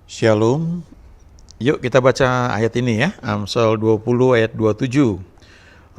Shalom. Yuk kita baca ayat ini ya. Amsal 20 ayat 27.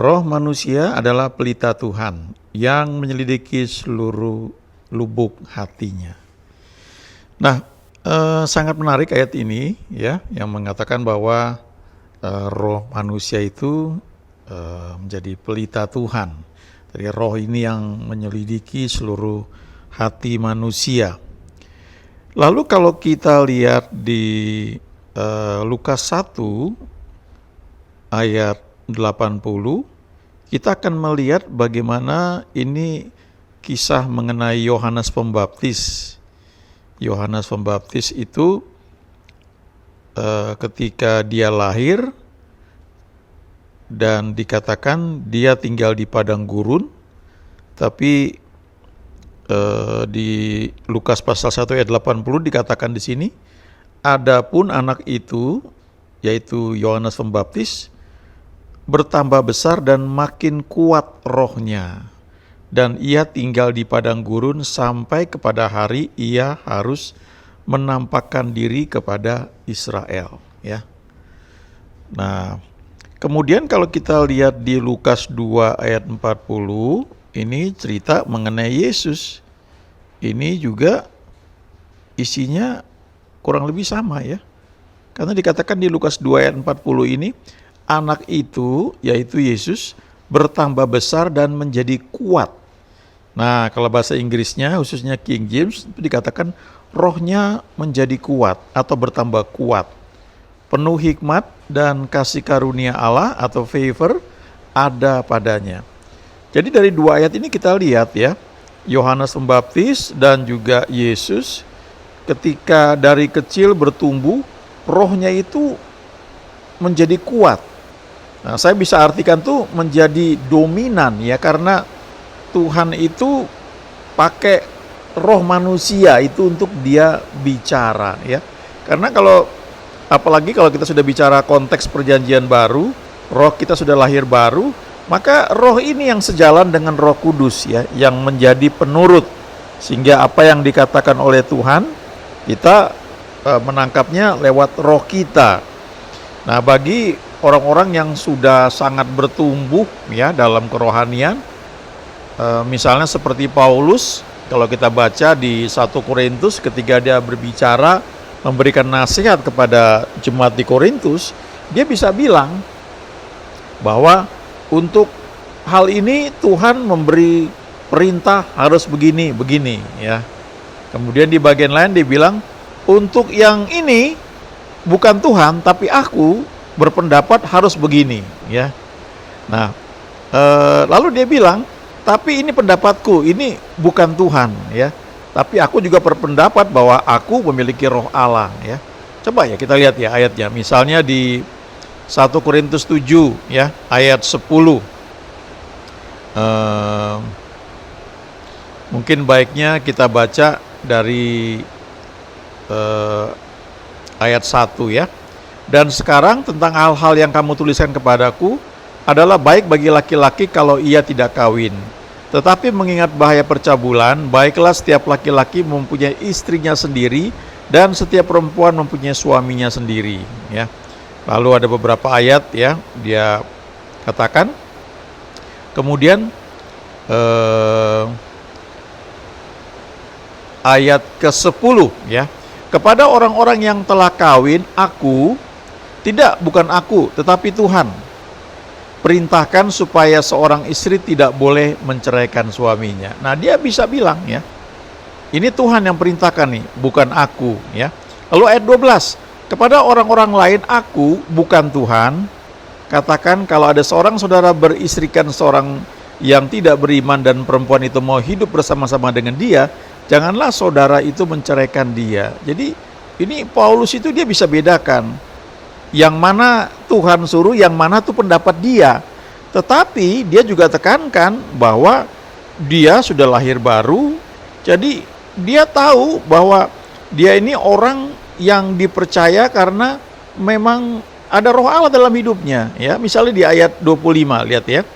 Roh manusia adalah pelita Tuhan yang menyelidiki seluruh lubuk hatinya. Nah, sangat menarik ayat ini ya, yang mengatakan bahwa roh manusia itu menjadi pelita Tuhan. Jadi roh ini yang menyelidiki seluruh hati manusia. Lalu kalau kita lihat di Lukas 1 ayat 80, kita akan melihat bagaimana ini kisah mengenai Yohanes Pembaptis. Yohanes Pembaptis itu ketika dia lahir dan dikatakan dia tinggal di padang gurun, tapi di Lukas pasal 1 ayat 80 dikatakan di sini, adapun anak itu, yaitu Yohanes Pembaptis, bertambah besar dan makin kuat rohnya, dan ia tinggal di padang gurun sampai kepada hari ia harus menampakkan diri kepada Israel. Ya. Nah, kemudian kalau kita lihat di Lukas 2 ayat 40, ini cerita mengenai Yesus. Ini juga isinya kurang lebih sama ya. Karena dikatakan di Lukas 2 ayat 40 ini, anak itu, yaitu Yesus, bertambah besar dan menjadi kuat. Nah, kalau bahasa Inggrisnya, khususnya King James, itu dikatakan rohnya menjadi kuat atau bertambah kuat. Penuh hikmat dan kasih karunia Allah atau favor ada padanya. Jadi dari dua ayat ini kita lihat ya, Yohanes Pembaptis dan juga Yesus ketika dari kecil bertumbuh, rohnya itu menjadi kuat. Nah, saya bisa artikan tuh menjadi dominan ya, karena Tuhan itu pakai roh manusia itu untuk dia bicara ya. Karena apalagi kalau kita sudah bicara konteks perjanjian baru, roh kita sudah lahir baru, maka roh ini yang sejalan dengan Roh Kudus ya, yang menjadi penurut. Sehingga apa yang dikatakan oleh Tuhan, kita menangkapnya lewat roh kita. Nah, bagi orang-orang yang sudah sangat bertumbuh ya dalam kerohanian, misalnya seperti Paulus, kalau kita baca di 1 Korintus ketika dia berbicara, memberikan nasihat kepada jemaat di Korintus, dia bisa bilang bahwa untuk hal ini Tuhan memberi perintah harus begini ya. Kemudian di bagian lain dia bilang, untuk yang ini bukan Tuhan tapi aku berpendapat harus begini ya. Nah, lalu dia bilang, tapi ini pendapatku, ini bukan Tuhan ya. Tapi aku juga berpendapat bahwa aku memiliki roh Allah ya. Coba ya kita lihat ya ayatnya. Misalnya di 1 Korintus 7 ya, ayat 10. Mungkin baiknya kita baca dari ayat 1 ya. Dan sekarang tentang hal-hal yang kamu tuliskan kepadaku adalah baik bagi laki-laki kalau ia tidak kawin. Tetapi mengingat bahaya percabulan, baiklah setiap laki-laki mempunyai istrinya sendiri dan setiap perempuan mempunyai suaminya sendiri ya. Lalu ada beberapa ayat ya, dia katakan, kemudian ayat ke-10 ya, kepada orang-orang yang telah kawin, bukan aku, tetapi Tuhan, perintahkan supaya seorang istri tidak boleh menceraikan suaminya. Nah, dia bisa bilang ya, ini Tuhan yang perintahkan nih, bukan aku ya. Lalu ayat 12, kepada orang-orang lain aku, bukan Tuhan, katakan kalau ada seorang saudara beristrikan seorang yang tidak beriman dan perempuan itu mau hidup bersama-sama dengan dia, janganlah saudara itu menceraikan dia. Jadi ini Paulus itu dia bisa bedakan yang mana Tuhan suruh, yang mana tuh pendapat dia. Tetapi dia juga tekankan bahwa dia sudah lahir baru, jadi dia tahu bahwa dia ini orang yang dipercaya karena memang ada roh Allah dalam hidupnya ya. Misalnya di ayat 25, lihat ya.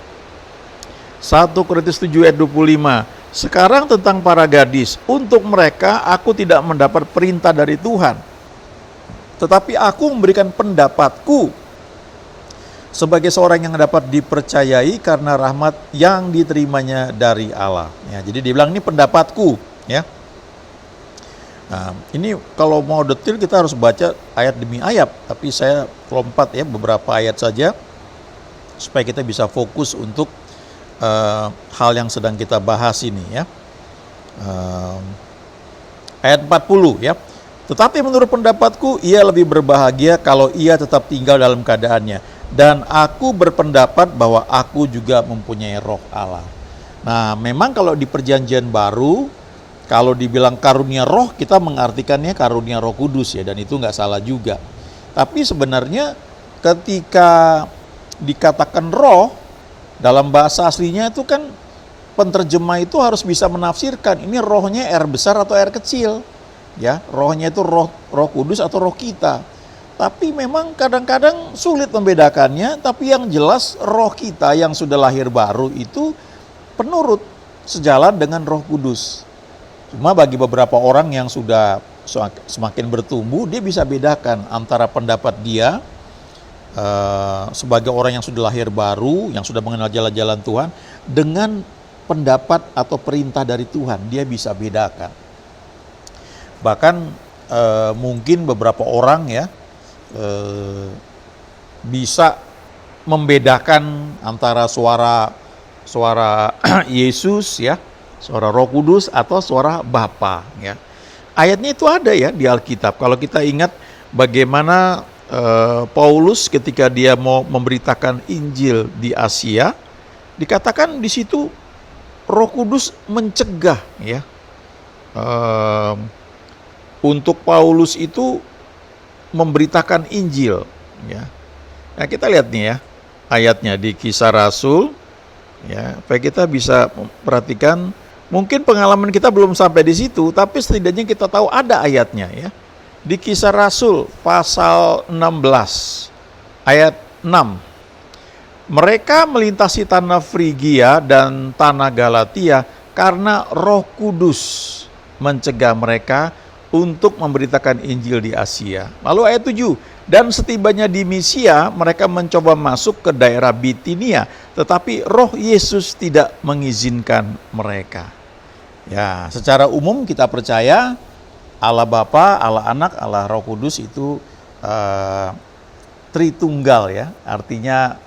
1 Korintus 7 ayat 25. Sekarang tentang para gadis, untuk mereka aku tidak mendapat perintah dari Tuhan. Tetapi aku memberikan pendapatku sebagai seorang yang dapat dipercayai karena rahmat yang diterimanya dari Allah. Ya, jadi dia bilang ini pendapatku, ya. Nah, ini kalau mau detail kita harus baca ayat demi ayat, tapi saya lompat ya beberapa ayat saja supaya kita bisa fokus untuk hal yang sedang kita bahas ini, ya. Ayat 40, ya. Tetapi menurut pendapatku ia lebih berbahagia kalau ia tetap tinggal dalam keadaannya. Dan aku berpendapat bahwa aku juga mempunyai roh Allah. Nah, memang kalau di perjanjian baru, kalau dibilang karunia roh, kita mengartikannya karunia Roh Kudus, ya, dan itu nggak salah juga. Tapi sebenarnya ketika dikatakan roh, dalam bahasa aslinya itu kan penterjemah itu harus bisa menafsirkan ini rohnya R besar atau R kecil. Ya, rohnya itu roh Kudus atau roh kita. Tapi memang kadang-kadang sulit membedakannya, tapi yang jelas roh kita yang sudah lahir baru itu penurut sejalan dengan Roh Kudus. Cuma bagi beberapa orang yang sudah semakin bertumbuh, dia bisa bedakan antara pendapat dia sebagai orang yang sudah lahir baru, yang sudah mengenal jalan-jalan Tuhan, dengan pendapat atau perintah dari Tuhan. Dia bisa bedakan. Bahkan mungkin beberapa orang ya bisa membedakan antara suara Yesus, ya, suara Roh Kudus atau suara Bapa, ya. Ayatnya itu ada ya di Alkitab. Kalau kita ingat bagaimana Paulus ketika dia mau memberitakan Injil di Asia, dikatakan di situ Roh Kudus mencegah, ya, untuk Paulus itu memberitakan Injil, ya. Nah, kita lihat nih ya ayatnya di Kisah Rasul, ya, supaya kita bisa perhatikan. Mungkin pengalaman kita belum sampai di situ, tapi setidaknya kita tahu ada ayatnya, ya. Di Kisah Rasul pasal 16 ayat 6. Mereka melintasi tanah Frigia dan tanah Galatia karena Roh Kudus mencegah mereka untuk memberitakan Injil di Asia. Lalu ayat 7, dan setibanya di Misia, mereka mencoba masuk ke daerah Bitinia, tetapi Roh Yesus tidak mengizinkan mereka. Ya, secara umum kita percaya Allah Bapa, Allah Anak, Allah Roh Kudus itu Tritunggal, ya. Artinya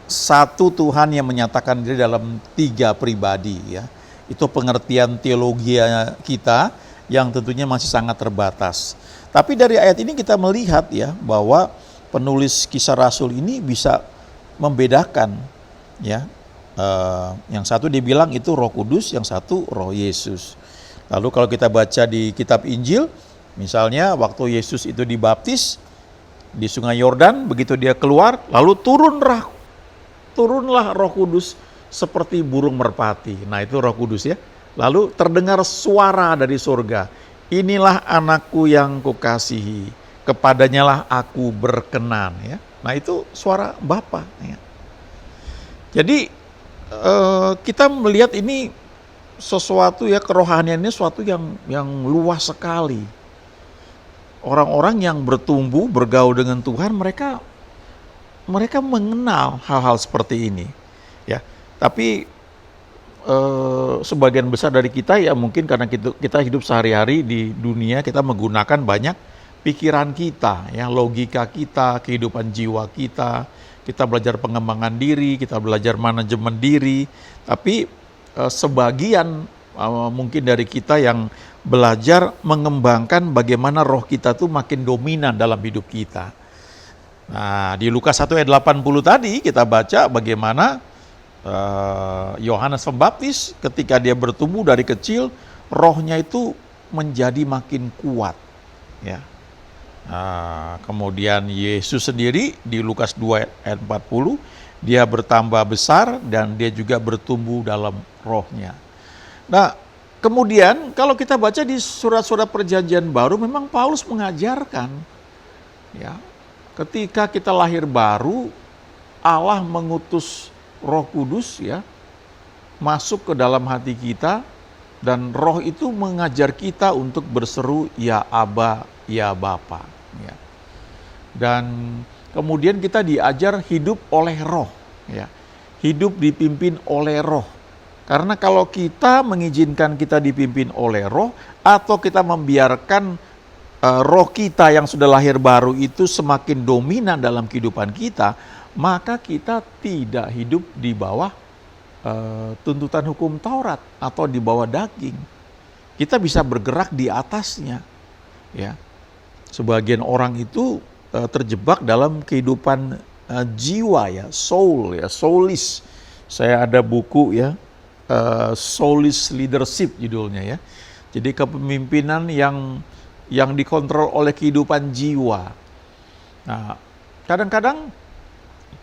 satu Tuhan yang menyatakan diri dalam tiga pribadi, ya. Itu pengertian teologi kita yang tentunya masih sangat terbatas. Tapi dari ayat ini kita melihat ya bahwa penulis Kisah Rasul ini bisa membedakan, ya. Yang satu dibilang itu Roh Kudus, yang satu Roh Yesus. Lalu kalau kita baca di kitab Injil, misalnya waktu Yesus itu dibaptis di Sungai Yordan, begitu dia keluar, lalu turunlah Roh Kudus seperti burung merpati. Nah, itu Roh Kudus, ya. Lalu terdengar suara dari surga, inilah anakku yang kukasihi, kepadanya lah aku berkenan, ya. Nah, itu suara Bapa, ya. Jadi kita melihat ini sesuatu, ya, kerohanian ini sesuatu yang luas sekali. Orang-orang yang bertumbuh bergaul dengan Tuhan, mereka mengenal hal-hal seperti ini, ya. Tapi sebagian besar dari kita, ya, mungkin karena kita hidup sehari-hari di dunia, kita menggunakan banyak pikiran kita, ya, logika kita, kehidupan jiwa kita belajar pengembangan diri, kita belajar manajemen diri. Tapi sebagian mungkin dari kita yang belajar mengembangkan bagaimana roh kita tuh makin dominan dalam hidup kita. Nah, di Lukas 1 ayat 80 tadi kita baca bagaimana Yohanes Pembaptis ketika dia bertumbuh dari kecil, rohnya itu menjadi makin kuat, ya. Kemudian Yesus sendiri di Lukas 2 ayat 40, dia bertambah besar dan dia juga bertumbuh dalam rohnya. Nah, kemudian kalau kita baca di surat-surat perjanjian baru, memang Paulus mengajarkan, ya, ketika kita lahir baru, Allah mengutus Roh Kudus, ya, masuk ke dalam hati kita, dan roh itu mengajar kita untuk berseru, ya Aba ya Bapa. Ya. Dan kemudian kita diajar hidup oleh Roh, ya. Hidup dipimpin oleh Roh. Karena kalau kita mengizinkan kita dipimpin oleh Roh, atau kita membiarkan roh kita yang sudah lahir baru itu semakin dominan dalam kehidupan kita, maka kita tidak hidup di bawah tuntutan hukum Taurat atau di bawah daging. Kita bisa bergerak di atasnya. Ya. Sebagian orang itu terjebak dalam kehidupan jiwa, ya, soul, ya, soulish. Saya ada buku, ya, soulish leadership judulnya, ya. Jadi kepemimpinan yang dikontrol oleh kehidupan jiwa. Nah, kadang-kadang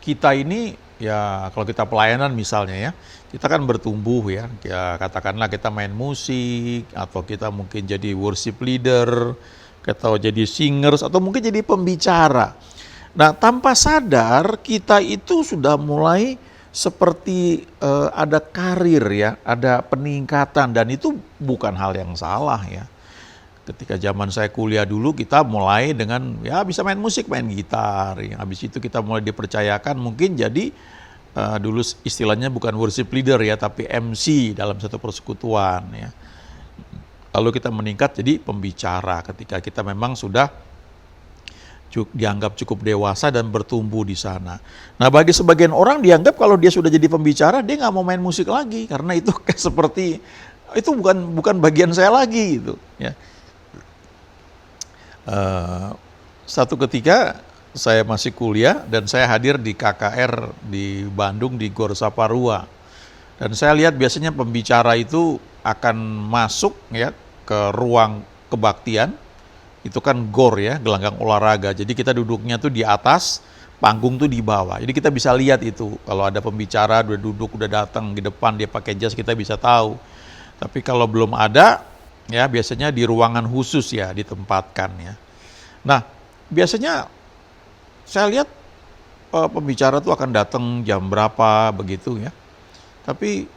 kita ini, ya, kalau kita pelayanan misalnya, ya, kita kan bertumbuh, ya, katakanlah kita main musik, atau kita mungkin jadi worship leader, atau jadi singers, atau mungkin jadi pembicara. Nah, tanpa sadar kita itu sudah mulai seperti ada karir, ya, ada peningkatan, dan itu bukan hal yang salah, ya. Ketika zaman saya kuliah dulu, kita mulai dengan, ya, bisa main musik, main gitar. Habis itu kita mulai dipercayakan mungkin jadi dulu istilahnya bukan worship leader, ya, tapi MC dalam satu persekutuan, ya. Lalu kita meningkat jadi pembicara ketika kita memang sudah dianggap cukup dewasa dan bertumbuh di sana. Nah, bagi sebagian orang dianggap kalau dia sudah jadi pembicara, dia nggak mau main musik lagi karena itu kayak seperti itu bukan bagian saya lagi, gitu, ya. Satu ketika saya masih kuliah dan saya hadir di KKR di Bandung di Gor Saparua, dan saya lihat biasanya pembicara itu akan masuk, ya, ke ruang kebaktian. Itu kan gor, ya, gelanggang olahraga. Jadi kita duduknya tuh di atas, panggung tuh di bawah. Jadi kita bisa lihat itu. Kalau ada pembicara udah duduk, udah datang di depan, dia pakai jas, kita bisa tahu. Tapi kalau belum ada, ya, biasanya di ruangan khusus, ya, ditempatkan, ya. Nah, biasanya saya lihat pembicara tuh akan datang jam berapa begitu, ya. Tapi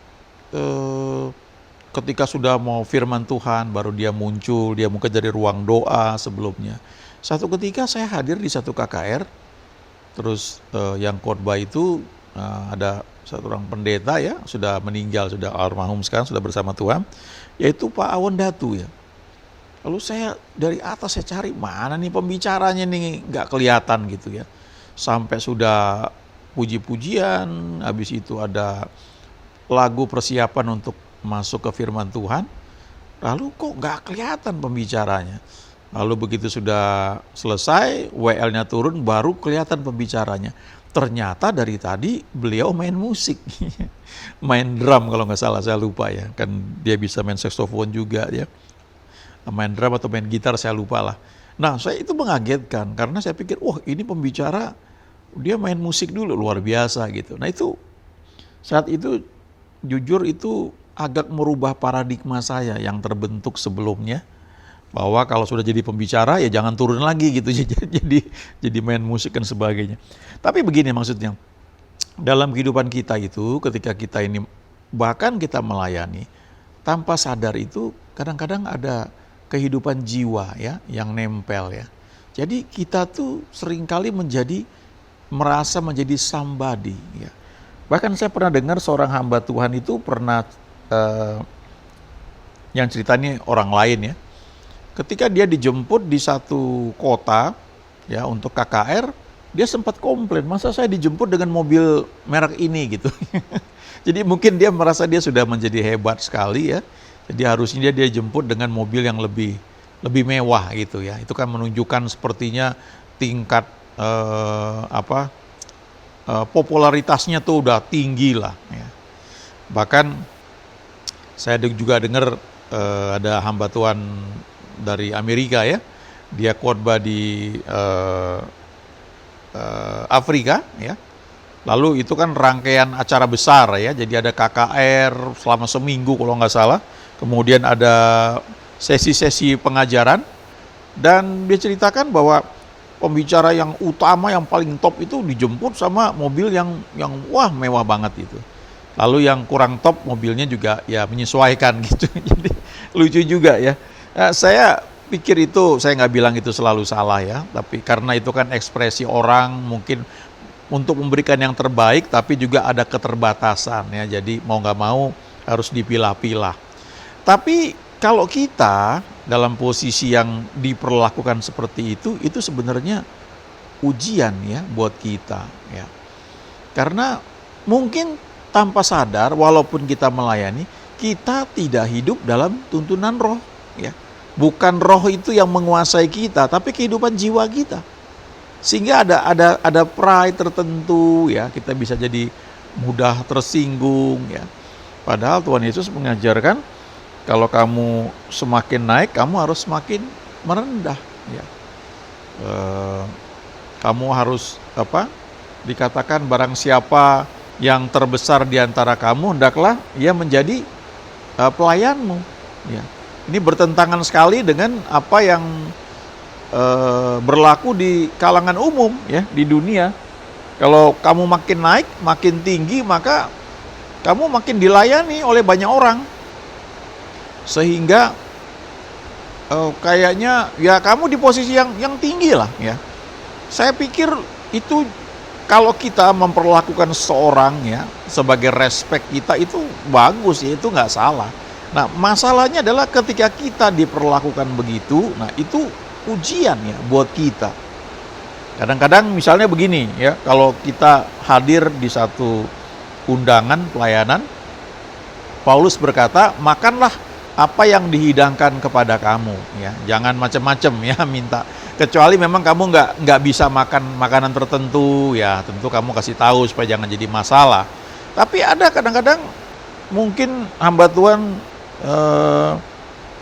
ketika sudah mau firman Tuhan, baru dia muncul, dia mungkin dari ruang doa sebelumnya. Satu ketika saya hadir di satu KKR, terus yang khotbah itu ada satu orang pendeta, ya, sudah meninggal, sudah almarhum sekarang, sudah bersama Tuhan, yaitu Pak Awon Datu, ya. Lalu saya dari atas saya cari, mana nih pembicaranya nih, nggak kelihatan gitu, ya. Sampai sudah puji-pujian, habis itu ada lagu persiapan untuk masuk ke firman Tuhan, lalu kok nggak kelihatan pembicaranya. Lalu begitu sudah selesai, WL-nya turun, baru kelihatan pembicaranya. Ternyata dari tadi beliau main musik, main drum kalau nggak salah, saya lupa, ya. Kan dia bisa main saksofon juga, ya. Main drum atau main gitar, saya lupa lah. Nah, saya itu mengagetkan, karena saya pikir, wah, ini pembicara, dia main musik dulu, luar biasa gitu. Nah, itu saat itu jujur itu agak merubah paradigma saya yang terbentuk sebelumnya, bahwa kalau sudah jadi pembicara ya jangan turun lagi gitu, jadi main musik dan sebagainya. Tapi begini maksudnya, dalam kehidupan kita itu ketika kita ini bahkan kita melayani, tanpa sadar itu kadang-kadang ada kehidupan jiwa, ya, yang nempel, ya. Jadi kita tuh seringkali merasa menjadi somebody, ya. Bahkan saya pernah dengar seorang hamba Tuhan itu pernah yang ceritanya orang lain, ya. Ketika dia dijemput di satu kota, ya, untuk KKR, dia sempat komplain, masa saya dijemput dengan mobil merek ini gitu. Jadi mungkin dia merasa dia sudah menjadi hebat sekali, ya. Jadi harusnya dia jemput dengan mobil yang lebih mewah gitu, ya. Itu kan menunjukkan sepertinya tingkat popularitasnya tuh udah tinggi lah, ya. Bahkan saya juga dengar ada hamba Tuhan dari Amerika, ya. Dia khotbah di Afrika, ya. Lalu itu kan rangkaian acara besar, ya. Jadi ada KKR selama seminggu kalau nggak salah. Kemudian ada sesi-sesi pengajaran. Dan dia ceritakan bahwa pembicara yang utama, yang paling top itu dijemput sama mobil yang wah mewah banget itu. Lalu yang kurang top mobilnya juga, ya, menyesuaikan gitu. Jadi lucu juga, ya. Nah, saya pikir itu, saya nggak bilang itu selalu salah ya, tapi karena itu kan ekspresi orang mungkin untuk memberikan yang terbaik, tapi juga ada keterbatasan ya, jadi mau nggak mau harus dipilah-pilah. Tapi kalau kita dalam posisi yang diperlakukan seperti itu sebenarnya ujian ya buat kita ya. Karena mungkin tanpa sadar walaupun kita melayani, kita tidak hidup dalam tuntunan roh ya. Bukan roh itu yang menguasai kita, tapi kehidupan jiwa kita. Sehingga ada pride tertentu ya, kita bisa jadi mudah tersinggung ya. Padahal Tuhan Yesus mengajarkan kalau kamu semakin naik, kamu harus semakin merendah ya. Kamu harus dikatakan barang siapa yang terbesar di antara kamu, hendaklah ia menjadi pelayanmu. Ya. Ini bertentangan sekali dengan apa yang berlaku di kalangan umum ya di dunia. Kalau kamu makin naik, makin tinggi, maka kamu makin dilayani oleh banyak orang. Sehingga kayaknya ya kamu di posisi yang tinggi lah ya. Saya pikir itu kalau kita memperlakukan seorang ya sebagai respect kita itu bagus ya, itu nggak salah. Nah masalahnya adalah ketika kita diperlakukan begitu, nah itu ujian ya buat kita. Kadang-kadang misalnya begini ya, kalau kita hadir di satu undangan pelayanan, Paulus berkata, makanlah apa yang dihidangkan kepada kamu ya, jangan macam-macam ya minta, kecuali memang kamu nggak bisa makan makanan tertentu ya, tentu kamu kasih tahu supaya jangan jadi masalah. Tapi ada kadang-kadang mungkin hamba Tuhan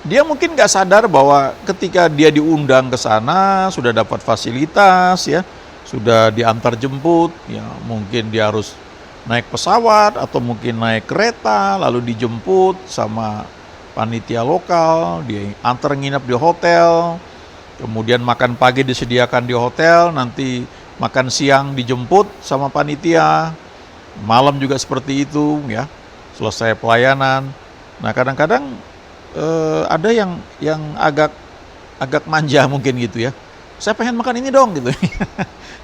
dia mungkin nggak sadar bahwa ketika dia diundang ke sana sudah dapat fasilitas ya, sudah diantar jemput ya, mungkin dia harus naik pesawat atau mungkin naik kereta lalu dijemput sama panitia lokal, dia antar nginep di hotel, kemudian makan pagi disediakan di hotel, nanti makan siang dijemput sama panitia, malam juga seperti itu ya, selesai pelayanan. Nah kadang-kadang ada yang agak manja mungkin gitu ya, saya pengen makan ini dong gitu.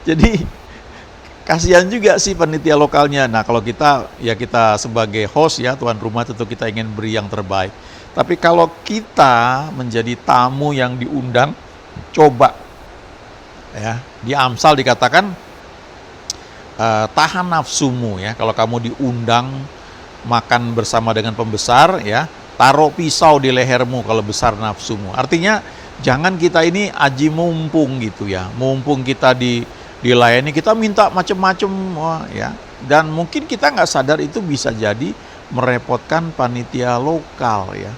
Jadi kasihan juga sih panitia lokalnya. Nah kalau kita sebagai host ya, tuan rumah, tentu kita ingin beri yang terbaik. Tapi kalau kita menjadi tamu yang diundang, coba ya, di Amsal dikatakan tahan nafsumu ya. Kalau kamu diundang makan bersama dengan pembesar ya, taruh pisau di lehermu kalau besar nafsumu. Artinya jangan kita ini aji mumpung gitu ya. Mumpung kita dilayani, kita minta macam-macam ya. Dan mungkin kita nggak sadar itu bisa jadi merepotkan panitia lokal ya.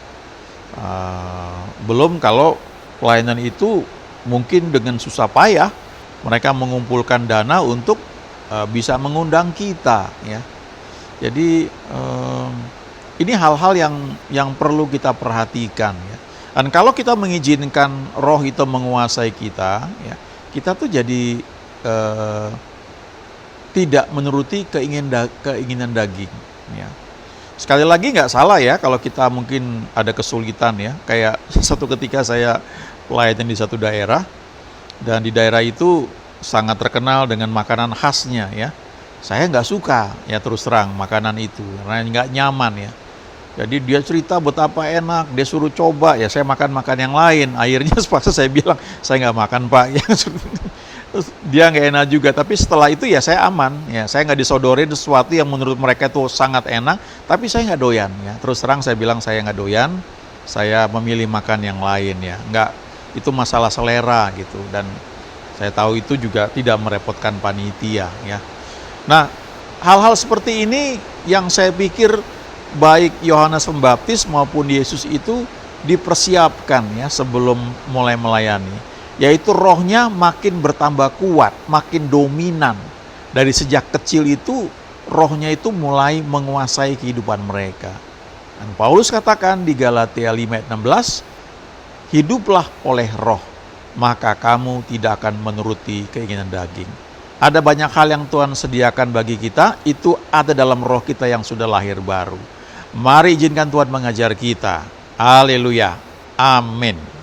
Belum kalau pelayanan itu mungkin dengan susah payah mereka mengumpulkan dana untuk bisa mengundang kita ya. Jadi ini hal-hal yang perlu kita perhatikan ya. Dan kalau kita mengizinkan roh itu menguasai kita ya, kita tuh jadi tidak menuruti keinginan daging ya. Sekali lagi nggak salah ya kalau kita mungkin ada kesulitan ya. Kayak satu ketika saya pelayanan di satu daerah, dan di daerah itu sangat terkenal dengan makanan khasnya ya. Saya nggak suka ya terus terang makanan itu, karena nggak nyaman ya. Jadi dia cerita betapa enak, dia suruh coba ya, saya makan yang lain. Akhirnya sepaksa saya bilang, saya nggak makan Pak. Terus dia nggak enak juga, tapi setelah itu ya saya aman ya, saya nggak disodorin sesuatu yang menurut mereka itu sangat enak, tapi saya nggak doyan ya. Terus terang saya bilang saya nggak doyan, saya memilih makan yang lain ya, nggak, itu masalah selera gitu, dan saya tahu itu juga tidak merepotkan panitia ya. Nah hal-hal seperti ini yang saya pikir baik Yohanes Pembaptis maupun Yesus itu dipersiapkan ya sebelum mulai melayani. Yaitu rohnya makin bertambah kuat, makin dominan. Dari sejak kecil itu rohnya itu mulai menguasai kehidupan mereka. Dan Paulus katakan di Galatia 5:16, hiduplah oleh roh, maka kamu tidak akan menuruti keinginan daging. Ada banyak hal yang Tuhan sediakan bagi kita, itu ada dalam roh kita yang sudah lahir baru. Mari izinkan Tuhan mengajar kita. Haleluya. Amin.